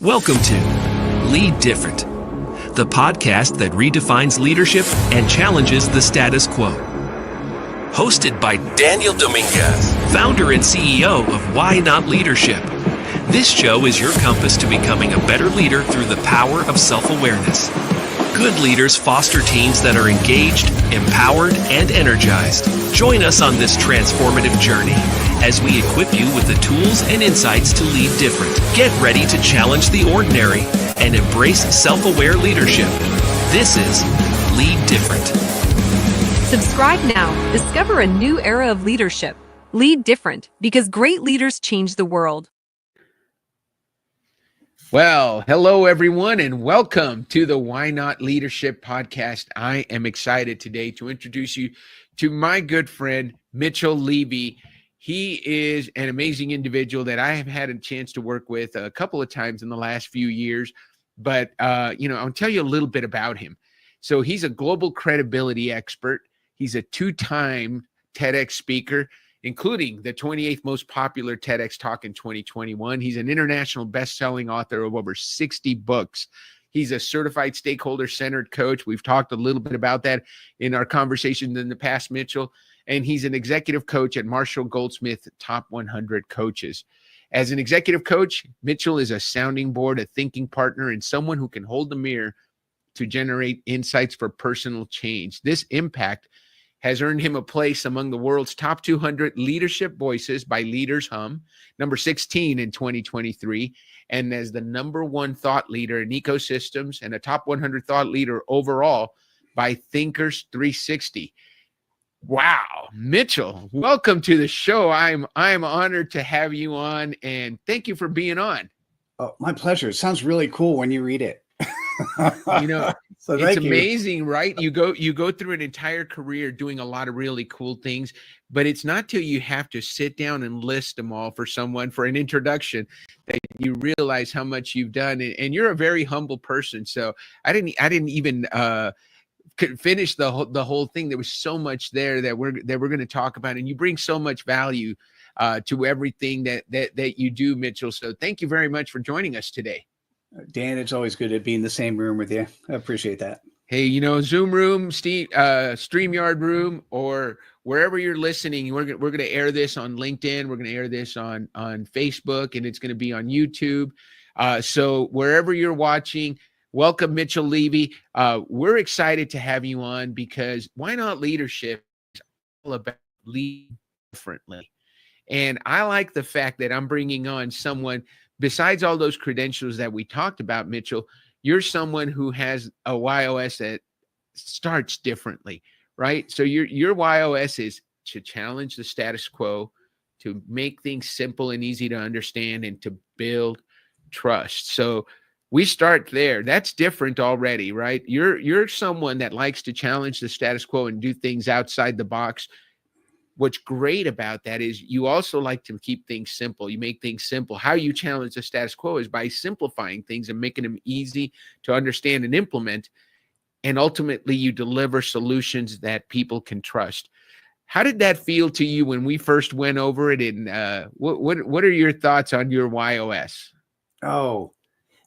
Welcome to Lead Different, the podcast that redefines leadership and challenges the status quo. Hosted by Daniel Dominguez, founder and CEO of Why Not Leadership. This show is your compass to becoming a better leader through the power of self-awareness. Good leaders foster teams that are engaged, empowered, and energized. Join us on this transformative journey as we equip you with the tools and insights to lead different. Get ready to challenge the ordinary and embrace self-aware leadership. This is Lead Different. Subscribe now. Discover a new era of leadership. Lead different, because great leaders change the world. Well, hello, everyone, and welcome to the Why Not Leadership podcast. I am excited today to introduce you to my good friend, Levy. He is an amazing individual that I have had a chance to work with a couple of times in the last few years. But, I'll tell you a little bit about him. So he's a global credibility expert. He's a two-time TEDx speaker, including the 28th most popular TEDx talk in 2021. He's an international best-selling author of over 60 books. He's a certified stakeholder-centered coach. We've talked a little bit about that in our conversations in the past, Mitchell. And he's an executive coach at Marshall Goldsmith Top 100 Coaches. As an executive coach, Mitchell is a sounding board, a thinking partner, and someone who can hold the mirror to generate insights for personal change. This impact has earned him a place among the world's top 200 leadership voices by Leaders Hum, number 16 in 2023, and as the number one thought leader in ecosystems and a top 100 thought leader overall by Thinkers 360. Wow, Mitchell, welcome to the show. I'm honored to have you on, and thank you for being on. Oh, my pleasure. It sounds really cool when you read it. So it's amazing, right? You go through an entire career doing a lot of really cool things, but it's not till you have to sit down and list them all for someone for an introduction that you realize how much you've done. And you're a very humble person. So I didn't even finish the whole thing. There was so much there that we're going to talk about, and you bring so much value to everything that you do, Mitchell. So thank you very much for joining us today. Dan, it's always good to be in the same room with you. I appreciate that. Hey, Zoom room, StreamYard room, or wherever you're listening, we're going to air this on LinkedIn. We're going to air this on Facebook, and it's going to be on YouTube. So wherever you're watching, welcome, Levy. We're excited to have you on because Why Not Leadership is all about leading differently. And I like the fact that I'm bringing on someone, besides all those credentials that we talked about, Mitchell, you're someone who has a YOS that starts differently, right? So your YOS is to challenge the status quo, to make things simple and easy to understand, and to build trust. So we start there. That's different already, right? You're someone that likes to challenge the status quo and do things outside the box. What's great about that is you also like to keep things simple. You make things simple. How you challenge the status quo is by simplifying things and making them easy to understand and implement. And ultimately, you deliver solutions that people can trust. How did that feel to you when we first went over it? And what are your thoughts on your YOS? Oh,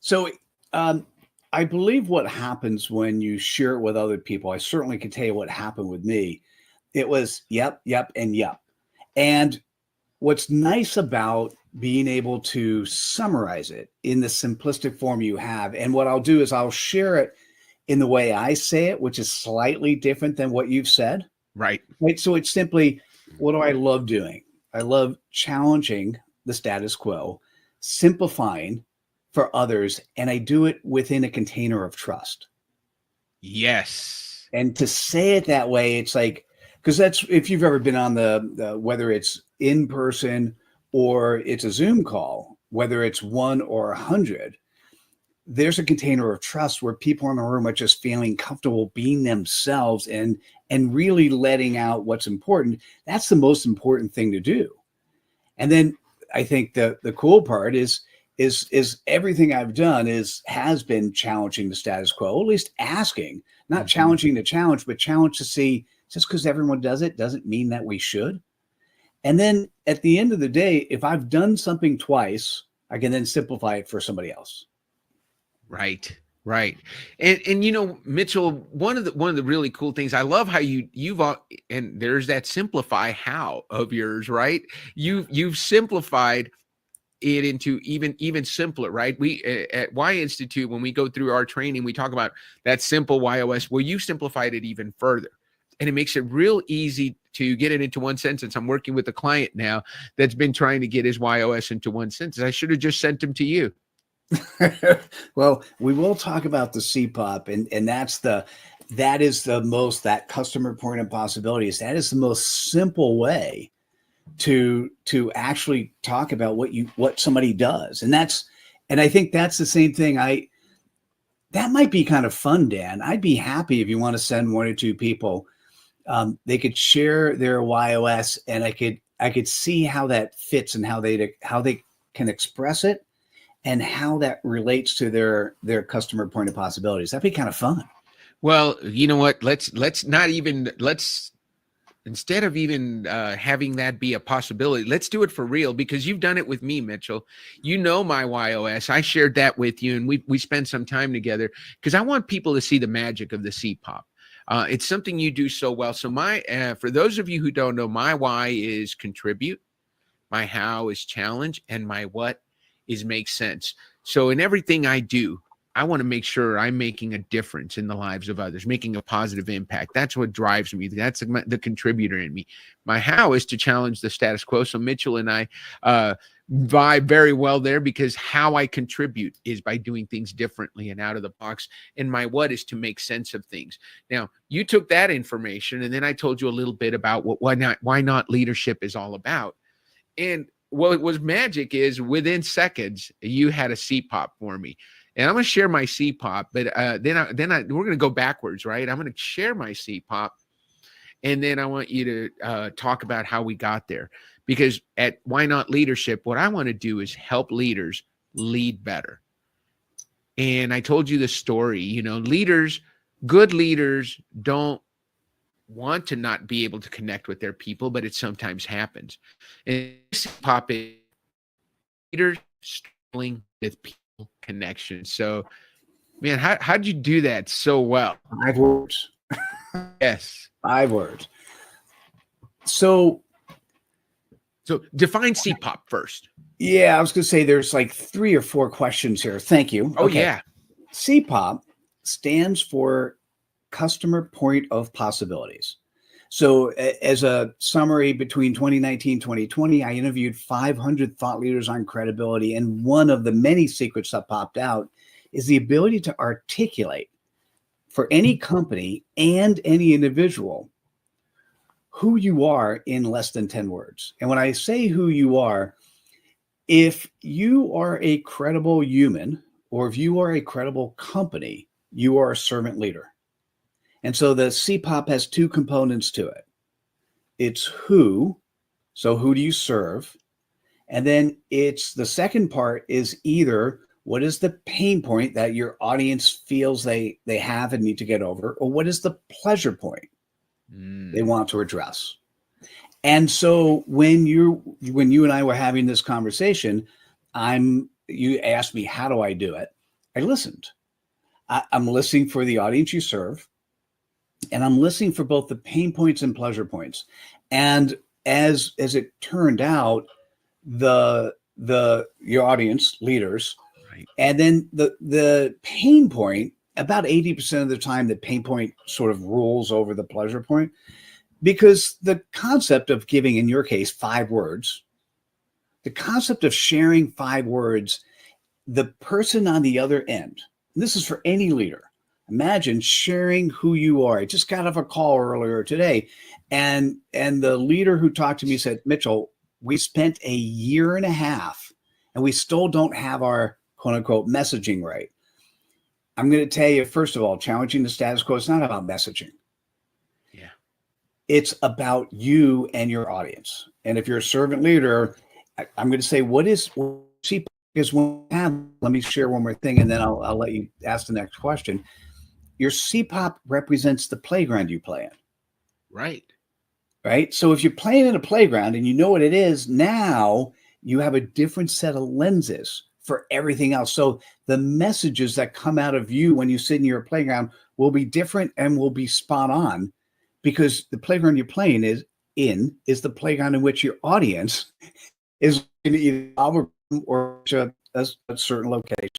so I believe what happens when you share it with other people, I certainly can tell you what happened with me. It was yep, and yep. And what's nice about being able to summarize it in the simplistic form you have, and what I'll do is I'll share it in the way I say it, which is slightly different than what you've said. Right. So it's simply, what do I love doing? I love challenging the status quo, simplifying for others, and I do it within a container of trust. Yes. And to say it that way, it's like, because that's, if you've ever been on the whether it's in person or it's a Zoom call, whether it's 1 or 100, there's a container of trust where people in the room are just feeling comfortable being themselves and really letting out what's important. That's the most important thing to do. And then I think the cool part is everything I've done has been challenging the status quo, at least asking, not challenging the challenge, but challenge to see, just because everyone does it doesn't mean that we should. And then at the end of the day, if I've done something twice, I can then simplify it for somebody else. Right. Right. And Mitchell, one of the really cool things, I love how and there's that simplify how of yours, right? You've simplified it into even simpler, right? We at Y Institute, when we go through our training, we talk about that simple YOS. Well, you simplified it even further, and it makes it real easy to get it into one sentence. I'm working with a client now that's been trying to get his YOS into one sentence. I should have just sent him to you. Well, we will talk about the 𝗀POP, and that customer point of possibilities. That is the most simple way to actually talk about what somebody does. And I think that's the same thing. That might be kind of fun, Dan. I'd be happy if you want to send one or two people. They could share their YOS, and I could see how that fits and how they can express it, and how that relates to their customer point of possibilities. That'd be kind of fun. Well, you know what? Let's instead of even having that be a possibility, let's do it for real, because you've done it with me, Mitchell. You know my YOS. I shared that with you, and we spent some time together because I want people to see the magic of the 𝗀POP. It's something you do so well. So for those of you who don't know, my Y is contribute, my how is challenge, and my what is make sense. So in everything I do, I want to make sure I'm making a difference in the lives of others, making a positive impact. That's what drives me. That's the contributor in me. My how is to challenge the status quo. So Mitchell and I vibe very well there, because how I contribute is by doing things differently and out of the box. And my what is to make sense of things. Now, you took that information, and then I told you a little bit about what why not leadership is all about. And what was magic is within seconds, you had a 𝗀POP for me. And I'm going to share my 𝗀POP, but we're going to go backwards, right? I'm going to share my 𝗀POP, and then I want you to talk about how we got there. Because at Why Not Leadership, what I want to do is help leaders lead better. And I told you the story, good leaders don't want to not be able to connect with their people, but it sometimes happens. And 𝗀POP is leaders struggling with people connection. So, man, how'd you do that so well? 5 words. Yes. 5 words. So define 𝗀POP first. Yeah, I was going to say there's like 3 or 4 questions here. Thank you. Oh, okay. Yeah. 𝗀POP stands for customer point of possibilities. So as a summary, between 2019 and 2020, I interviewed 500 thought leaders on credibility. And one of the many secrets that popped out is the ability to articulate for any company and any individual who you are in less than 10 words. And when I say who you are, if you are a credible human, or if you are a credible company, you are a servant leader. And so the 𝗀POP has 2 components to it. It's who, so who do you serve? And then it's the second part is either what is the pain point that your audience feels they have and need to get over, or what is the pleasure point they want to address. And so when you and I were having this conversation, you asked me, how do I do it? I listened. I'm listening for the audience you serve. And I'm listening for both the pain points and pleasure points. And as it turned out, your audience leaders, right, and then the pain point, about 80% of the time, the pain point sort of rules over the pleasure point, because the concept of giving, in your case, 5 words, the concept of sharing 5 words, the person on the other end, and this is for any leader. Imagine sharing who you are. I just got off a call earlier today, and the leader who talked to me said, Mitchell, we spent a year and a half and we still don't have our quote unquote messaging right. I'm going to tell you, first of all, challenging the status quo is not about messaging. Yeah. It's about you and your audience. And if you're a servant leader, I'm going to say, what is 𝗀POP? Because let me share one more thing, and then I'll let you ask the next question. Your 𝗀POP represents the playground you play in. Right. So if you're playing in a playground and you know what it is, now you have a different set of lenses for everything else. So the messages that come out of you when you sit in your playground will be different and will be spot on, because the playground you're playing is the playground in which your audience is in either algorithm or a certain location.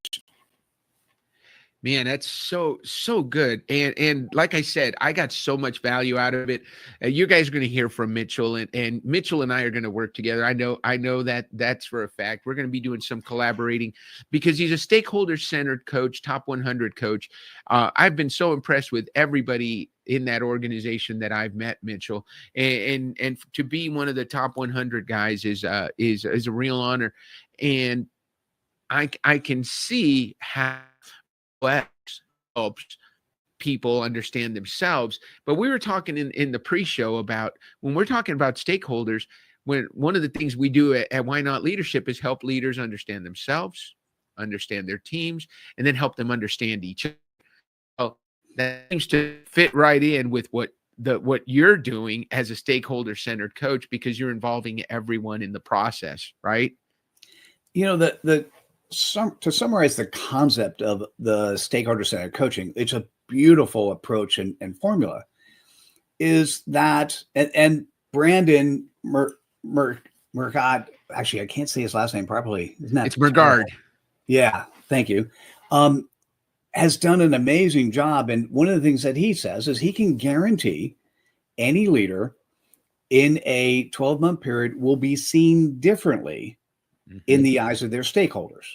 Man, that's so good. And like I said, I got so much value out of it. You guys are going to hear from Mitchell, and Mitchell and I are going to work together. I know that's for a fact. We're going to be doing some collaborating because he's a stakeholder-centered coach, top 100 coach. I've been so impressed with everybody in that organization that I've met, Mitchell, and to be one of the top 100 guys is a real honor. And I can see how helps people understand themselves. But we were talking in the pre-show about when we're talking about stakeholders, when one of the things we do at Why Not Leadership is help leaders understand themselves, understand their teams, and then help them understand each other. Well, that seems to fit right in with what you're doing as a stakeholder-centered coach, because you're involving everyone in the process, right? You know, to summarize the concept of the stakeholder-centered coaching, it's a beautiful approach and formula, is that, and Brandon 𝗪𝗏, actually, I can't say his last name properly. Isn't that? It's 𝗪𝗏. Yeah, thank you. Has done an amazing job. And one of the things that he says is he can guarantee any leader in a 12-month period will be seen differently in the eyes of their stakeholders.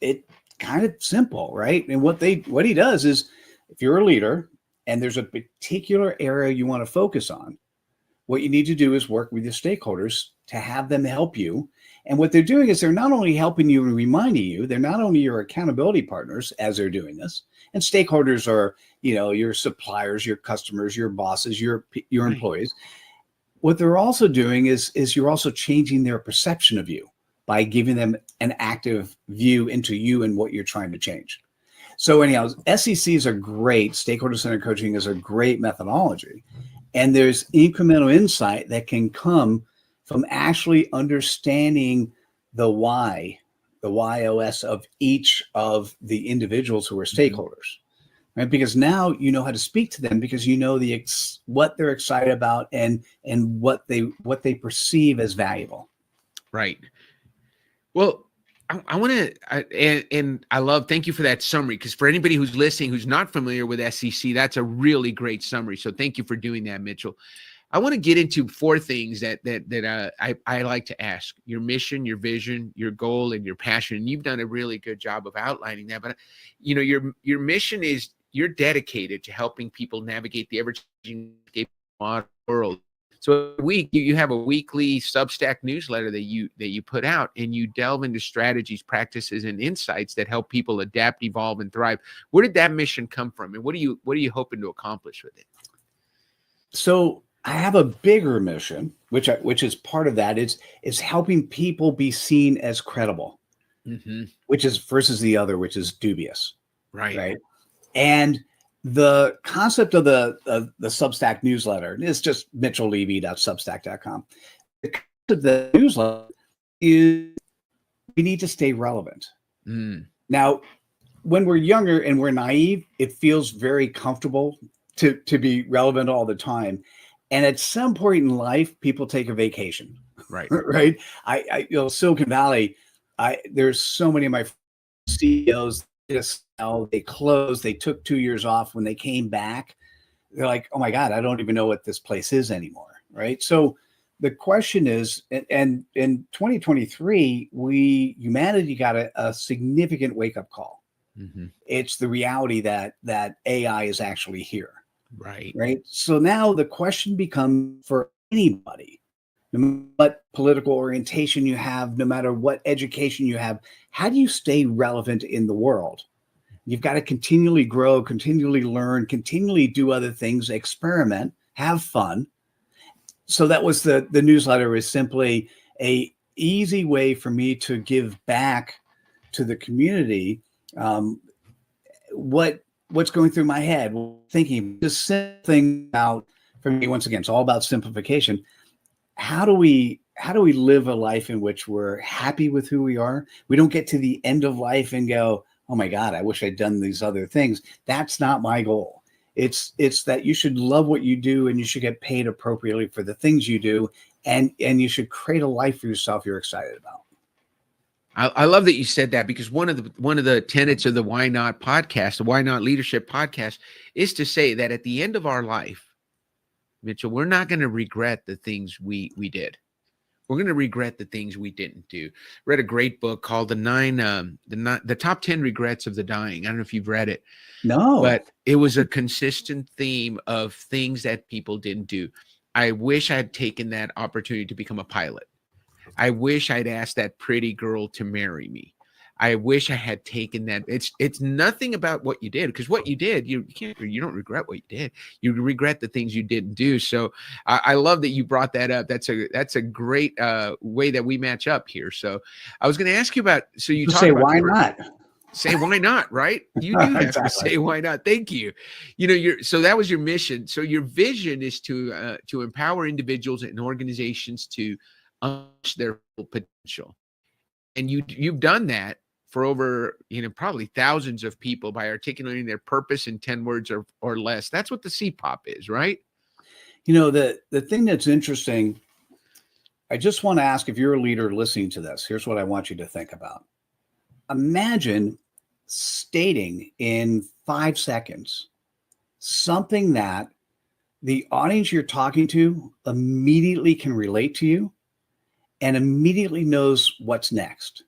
It's kind of simple, right? And what he does is, if you're a leader and there's a particular area you want to focus on, what you need to do is work with your stakeholders to have them help you. And what they're doing is they're not only helping you and reminding you, they're not only your accountability partners as they're doing this. And stakeholders are, your suppliers, your customers, your bosses, your employees. What they're also doing is you're also changing their perception of you by giving them an active view into you and what you're trying to change. So anyhow, SEC is a great, stakeholder-centered coaching is a great methodology. And there's incremental insight that can come from actually understanding the why, the YOS of each of the individuals who are stakeholders, right? Because now you know how to speak to them, because you know what they're excited about and what they perceive as valuable. Right. Well, I want to, and I love, thank you for that summary, because for anybody who's listening, who's not familiar with SEC, that's a really great summary. So thank you for doing that, Mitchell. I want to get into 4 things that I like to ask: your mission, your vision, your goal, and your passion. And you've done a really good job of outlining that. But your mission is you're dedicated to helping people navigate the ever-changing modern world. So you have a weekly Substack newsletter that you put out, and you delve into strategies, practices, and insights that help people adapt, evolve, and thrive. Where did that mission come from, and what are you hoping to accomplish with it? So I have a bigger mission, which is part of that. Is helping people be seen as credible, which is versus the other, which is dubious, right? And the concept of the Substack newsletter is just mitchellevy.substack.com. The concept of the newsletter is we need to stay relevant. Now, when we're younger and we're naive, it feels very comfortable to be relevant all the time. And at some point in life, people take a vacation, right? Right. Silicon Valley, there's so many of my CEOs. They closed. They took 2 years off. When they came back, they're like, "Oh my God, I don't even know what this place is anymore." Right. So the question is, and in 2023, humanity got a significant wake up call. It's the reality that AI is actually here. Right. So now the question becomes for anybody, no matter what political orientation you have, no matter what education you have, how do you stay relevant in the world? You've got to continually grow, continually learn, continually do other things, experiment, have fun. So that was the newsletter is simply a easy way for me to give back to the community what's going through my head, thinking this thing about, for me, once again, it's all about simplification. How do we live a life in which we're happy with who we are? We don't get to the end of life and go, oh my God, I wish I'd done these other things. That's not my goal. It's that you should love what you do and you should get paid appropriately for the things you do. And you should create a life for yourself you're excited about. I love that you said that, because one of the tenets of the Why Not podcast, the Why Not Leadership podcast, is to say that at the end of our life, Mitchell, we're not going to regret the things we did. We're going to regret the things we didn't do. Read a great book called the Top 10 Regrets of the Dying. I don't know if you've read it. No, but it was a consistent theme of things that people didn't do. I wish I had taken that opportunity to become a pilot. I wish I'd asked that pretty girl to marry me. I wish I had taken that. It's nothing about what you did, because what you did, you don't regret what you did. You regret the things you didn't do. So I love that you brought that up. That's a great way that we match up here. So I was going to ask you about. So you say why not? Say why not, right? You do have to say why not. Thank you. So that was your mission. So your vision is to empower individuals and organizations to unleash their full potential. And you've done that for over, probably thousands of people by articulating their purpose in 10 words or less. That's what the 𝗍_POP is, right? The thing that's interesting, I just want to ask, if you're a leader listening to this, here's what I want you to think about. Imagine stating in 5 seconds something that the audience you're talking to immediately can relate to you and immediately knows what's next.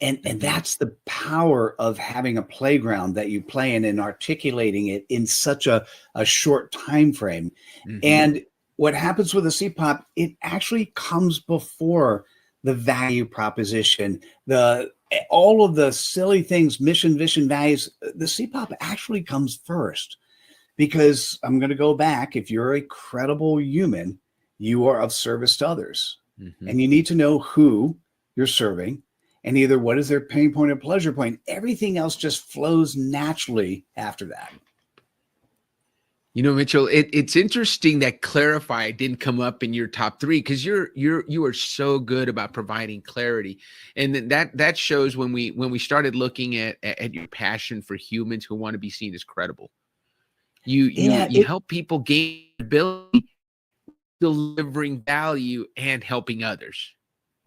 And that's the power of having a playground that you play in and articulating it in such a short time frame. Mm-hmm. And what happens with a 𝗍_POP, it actually comes before the value proposition, all of the silly things, mission, vision, values. The 𝗍_POP actually comes first, because I'm going to go back. If you're a credible human, you are of service to others. Mm-hmm. And you need to know who you're serving and either what is their pain point or pleasure point. Everything else just flows naturally after that. Mitchell, it's interesting that clarify didn't come up in your top 3, because you are so good about providing clarity. And that shows when we started looking at your passion for humans who want to be seen as credible. You help people gain ability, delivering value and helping others.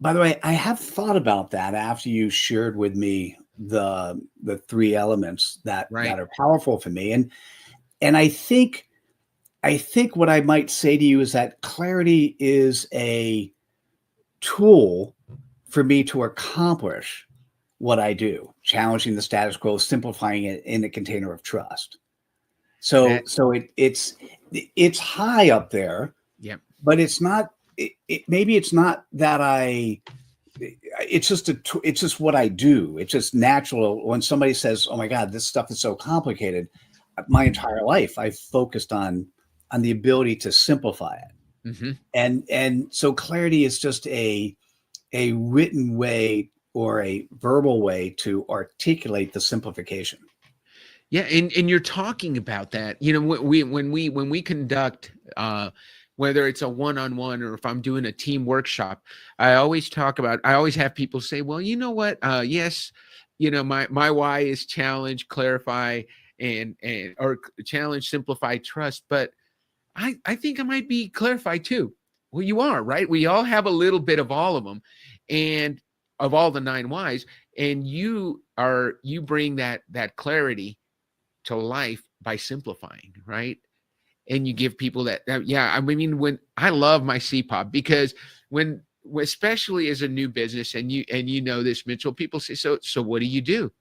By the way, I have thought about that after you shared with me the 3 elements that are powerful for me. And I think what I might say to you is that clarity is a tool for me to accomplish what I do, challenging the status quo, simplifying it in a container of trust. So it's high up there. Yeah. But it's not. Maybe it's not that it's just what I do. It's just natural. When somebody says, "Oh my God, this stuff is so complicated," my entire life I've focused on the ability to simplify it. Mm-hmm. And so clarity is just a written way or a verbal way to articulate the simplification. Yeah, and you're talking about that. When we conduct whether it's a one-on-one or if I'm doing a team workshop, I always have people say, well, you know what? Yes, my why is challenge, clarify, or challenge, simplify, trust. But I think I might be clarify too. Well, you are, right? We all have a little bit of all of them, and of all the 9 whys, and you bring that clarity to life by simplifying, right? And you give people that. When I love my 𝗍_POP, because especially as a new business, and you know this, Mitchell, people say, so what do you do?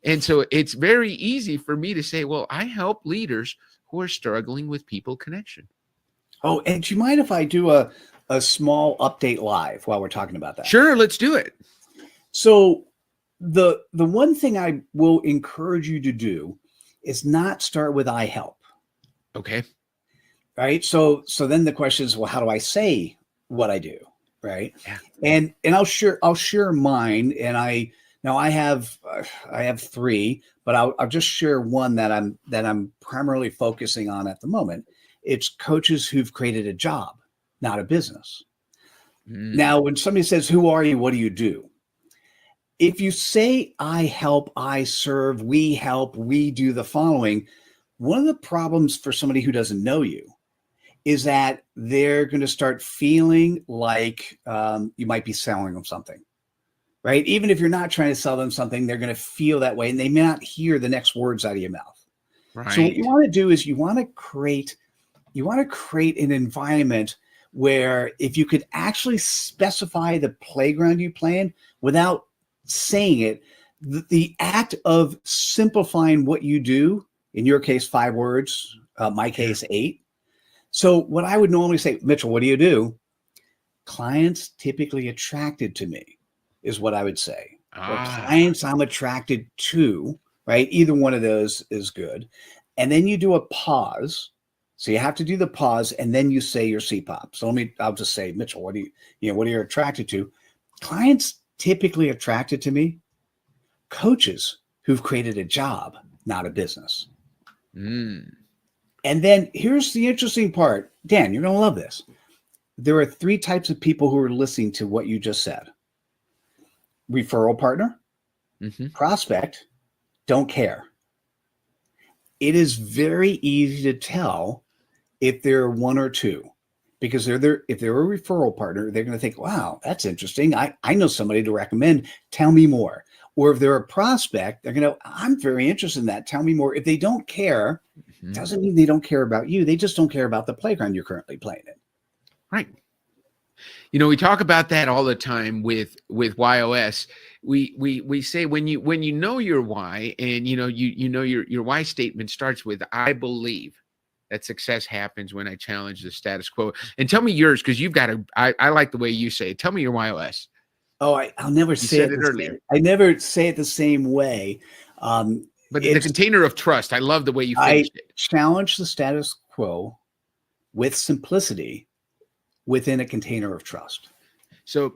And so it's very easy for me to say, well, I help leaders who are struggling with people connection. Oh, and do you mind if I do a small update live while we're talking about that? Sure, let's do it. So the one thing I will encourage you to do is not start with I help. Okay. Right. So then the question is, well, how do I say what I do? Right. Yeah. And I'll share mine. And I have 3, but I'll just share one that I'm primarily focusing on at the moment. It's coaches who've created a job, not a business. Now, when somebody says, who are you? What do you do? If you say, I help, I serve, we help, we do the following, one of the problems for somebody who doesn't know you is that they're going to start feeling like you might be selling them something, right? Even if you're not trying to sell them something, they're going to feel that way, and they may not hear the next words out of your mouth. Right. So what you want to do is you want to create an environment where if you could actually specify the playground you play in without saying it, the act of simplifying what you do, in your case, 5 words, my case, 8. So what I would normally say, Mitchell, what do you do? Clients typically attracted to me is what I would say. Or clients I'm attracted to, right? Either one of those is good. And then you do a pause. So you have to do the pause, and then you say your CPOP. So I'll just say, Mitchell, what are you attracted to? Clients typically attracted to me, coaches who've created a job, not a business. And then here's the interesting part. Dan, you're going to love this. There are 3 types of people who are listening to what you just said. Referral partner, prospect, don't care. It is very easy to tell if they're 1 or 2, because if they're a referral partner, they're going to think, wow, that's interesting. I know somebody to recommend. Tell me more. Or if they're a prospect, they're going to, I'm very interested in that. Tell me more. If they don't care, doesn't mean they don't care about you. They just don't care about the playground you're currently playing in. Right. We talk about that all the time with YOS. We say when you know your why, and your why statement starts with, I believe that success happens when I challenge the status quo. And tell me yours, because I like the way you say it. Tell me your YOS. Oh, I'll never say it earlier. I never say it the same way. But the container of trust, I love the way you finished it. Challenge the status quo with simplicity within a container of trust. So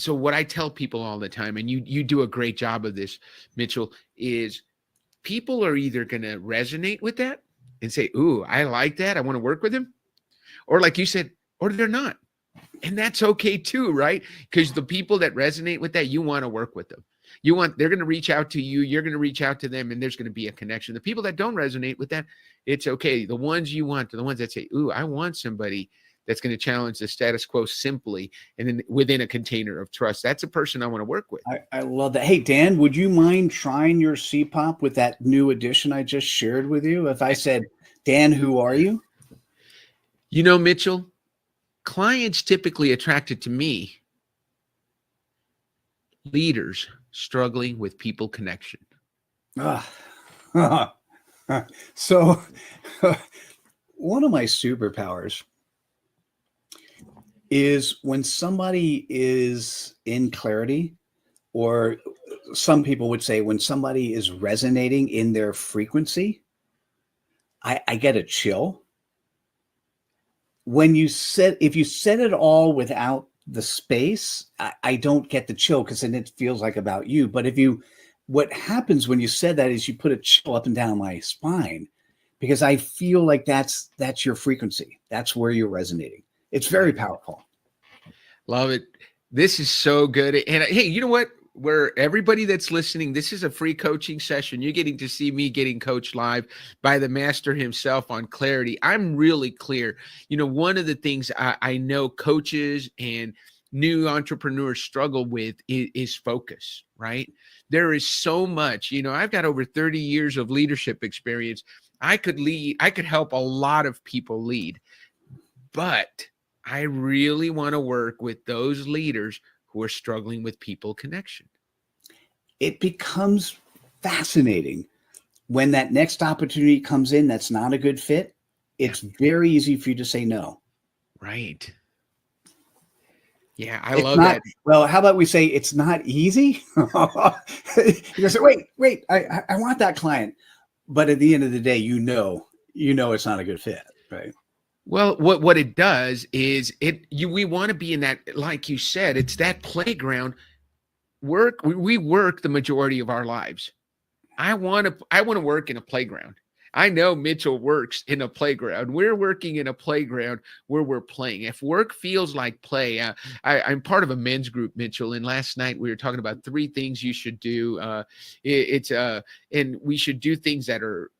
what I tell people all the time, and you do a great job of this, Mitchell, is people are either going to resonate with that and say, ooh, I like that, I want to work with him. Or like you said, or they're not. And that's okay too, right? Because the people that resonate with that, you want to work with them. They're going to reach out to you, you're going to reach out to them, and there's going to be a connection. The people that don't resonate with that, it's okay. The ones you want are the ones that say, ooh, I want somebody that's going to challenge the status quo simply, and then within a container of trust. That's a person I want to work with. I love that. Hey, Dan, would you mind trying your CPOP with that new addition I just shared with you? If I said, Dan, who are you? Mitchell, clients typically attracted to me, leaders struggling with people connection. So one of my superpowers is when somebody is in clarity, or some people would say when somebody is resonating in their frequency, I get a chill. If you said it all without the space, I don't get the chill, because then it feels like about you. But what happens when you said that is you put a chill up and down my spine, because I feel like that's your frequency. That's where you're resonating. It's very powerful. Love it. This is so good. And hey, you know what? Where everybody that's listening, this is a free coaching session. You're getting to see me getting coached live by the master himself on clarity. I'm really clear. One of the things I know coaches and new entrepreneurs struggle with is focus, right? There is so much, I've got over 30 years of leadership experience. I could help a lot of people lead, but I really want to work with those leaders who are struggling with people connection. It becomes fascinating when that next opportunity comes in that's not a good fit. It's very easy for you to say no. Right. Yeah, I love that. Well, how about we say it's not easy? You say, wait, I want that client. But at the end of the day, you know it's not a good fit, right? Well, what it does is we want to be in that, like you said, it's that playground work. We work the majority of our lives. I want to work in a playground. I know Mitchell works in a playground. We're working in a playground where we're playing. If work feels like play, I'm part of a men's group, Mitchell, and last night we were talking about 3 things you should do. And we should do things that are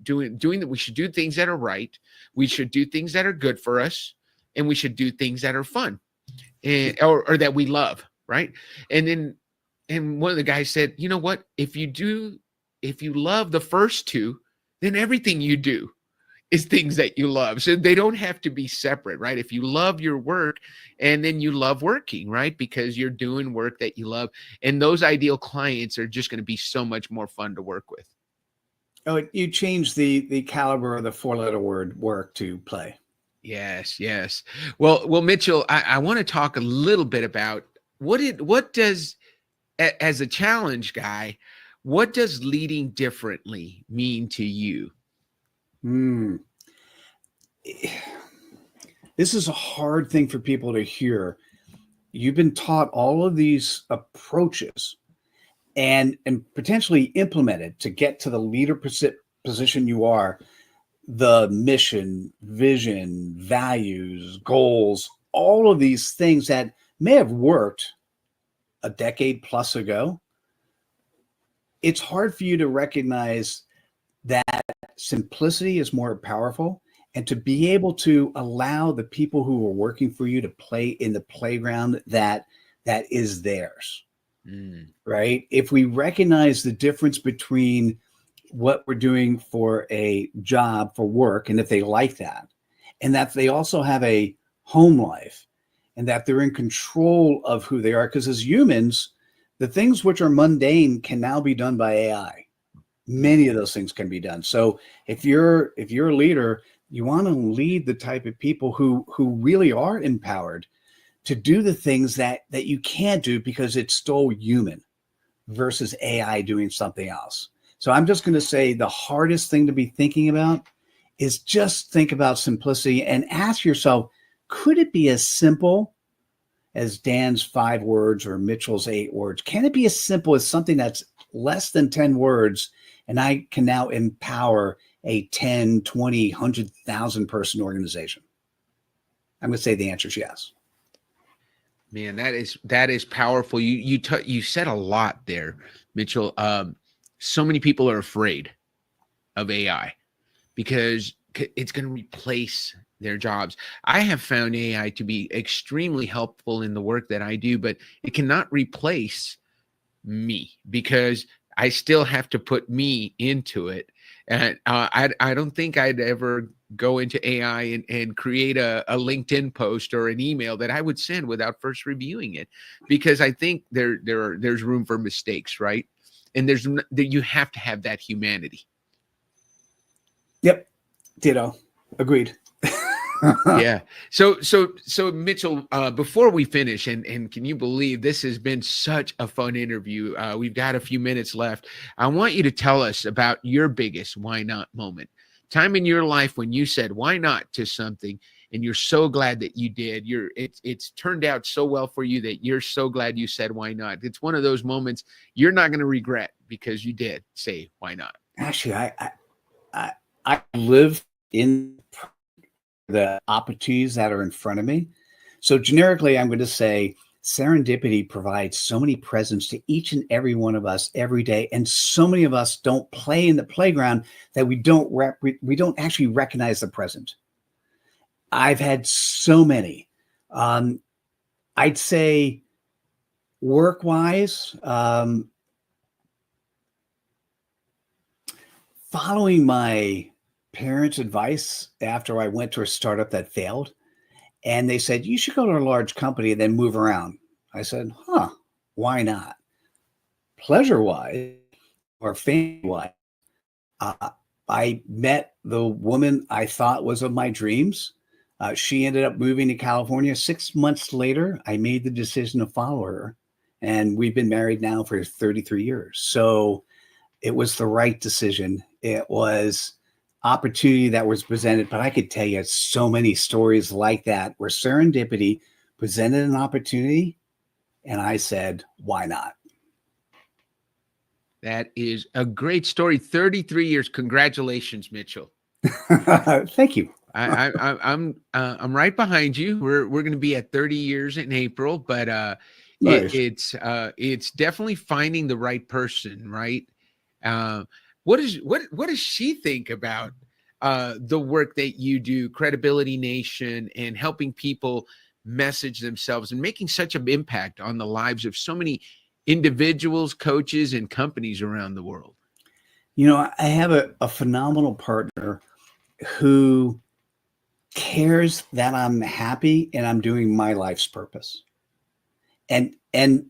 doing that. We should do things that are right. We should do things that are good for us, and we should do things that are fun, or that we love, right? And one of the guys said, you know what? If you love the first 2, then everything you do is things that you love. So they don't have to be separate, right? If you love your work, and then you love working, right? Because you're doing work that you love, and those ideal clients are just going to be so much more fun to work with. Oh, you changed the caliber of the 4-letter word work to play. Yes, yes. Well, Mitchell, I want to talk a little bit about what does, as a challenge guy, what does leading differently mean to you? This is a hard thing for people to hear. You've been taught all of these approaches and potentially implemented to get to the leader position you are, the mission, vision, values, goals, all of these things that may have worked a decade plus ago. It's hard for you to recognize that simplicity is more powerful, and to be able to allow the people who are working for you to play in the playground that is theirs. Right? If we recognize the difference between what we're doing for a job, for work, and if they like that, and that they also have a home life, and that they're in control of who they are, because as humans, the things which are mundane can now be done by AI. Many of those things can be done. So if you're a leader, you want to lead the type of people who really are empowered to do the things that you can't do because it's still human versus AI doing something else. So I'm just going to say the hardest thing to be thinking about is just think about simplicity and ask yourself, could it be as simple as Dan's 5 words or Mitchell's 8 words? Can it be as simple as something that's less than 10 words, and I can now empower a 10, 20, 100,000 person organization? I'm going to say the answer is yes. Man, that is powerful. You said a lot there, Mitchell. So many people are afraid of AI because it's going to replace their jobs. I have found AI to be extremely helpful in the work that I do, but it cannot replace me because I still have to put me into it. And I don't think I'd ever go into AI and create a LinkedIn post or an email that I would send without first reviewing it, because I think there's room for mistakes, right? And you have to have that humanity. Yep. Ditto. Agreed. Yeah. So Mitchell, before we finish, and can you believe this has been such a fun interview? We've got a few minutes left. I want you to tell us about your biggest why not moment. Time in your life when you said why not to something, and you're so glad that you did. It's turned out so well for you that you're so glad you said why not. It's one of those moments you're not going to regret because you did say why not. Actually, I live in the opportunities that are in front of me. So generically, I'm going to say serendipity provides so many presents to each and every one of us every day. And so many of us don't play in the playground that we don't actually recognize the present. I've had so many. I'd say work-wise, following my parents' advice after I went to a startup that failed, and they said, you should go to a large company and then move around. I said, why not? Pleasure-wise or fame-wise, I met the woman I thought was of my dreams. She ended up moving to California. 6 months later, I made the decision to follow her, and we've been married now for 33 years. So it was the right decision. It was opportunity that was presented, but I could tell you so many stories like that where serendipity presented an opportunity and I said, why not? That is a great story. 33 years. Congratulations, Mitchell. Thank you. I'm right behind you. We're going to be at 30 years in April, but Nice. it's definitely finding the right person, right? What does she think about the work that you do, Credibility Nation, and helping people message themselves and making such an impact on the lives of so many individuals, coaches, and companies around the world? You know, I have a phenomenal partner who cares that I'm happy and I'm doing my life's purpose. And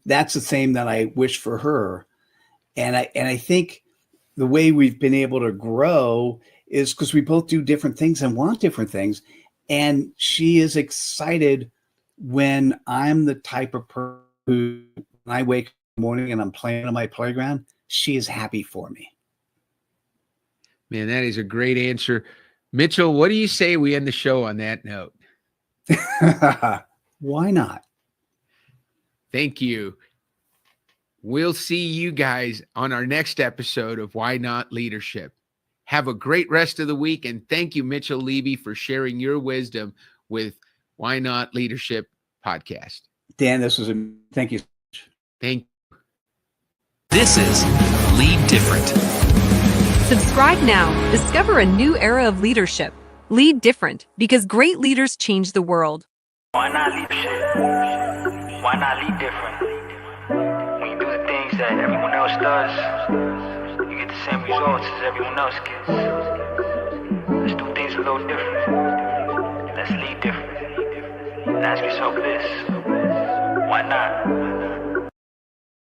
that's the same that I wish for her. And I think the way we've been able to grow is because we both do different things and want different things. And she is excited when I'm the type of person who, when I wake up in the morning and I'm playing on my playground, she is happy for me. Man, that is a great answer. Mitchell, what do you say we end the show on that note? Why not? Thank you. We'll see you guys on our next episode of Why Not Leadership. Have a great rest of the week, and thank you, Mitchell Levy, for sharing your wisdom with Why Not Leadership podcast. Dan, thank you. Thank you. This is Lead Different. Subscribe now. Discover a new era of leadership. Lead different because great leaders change the world. Why not leadership? Why not lead different? When you do the things that everyone else does, you get the same results as everyone else gets. Let's do things a little different. Let's lead different. And ask yourself this: why not?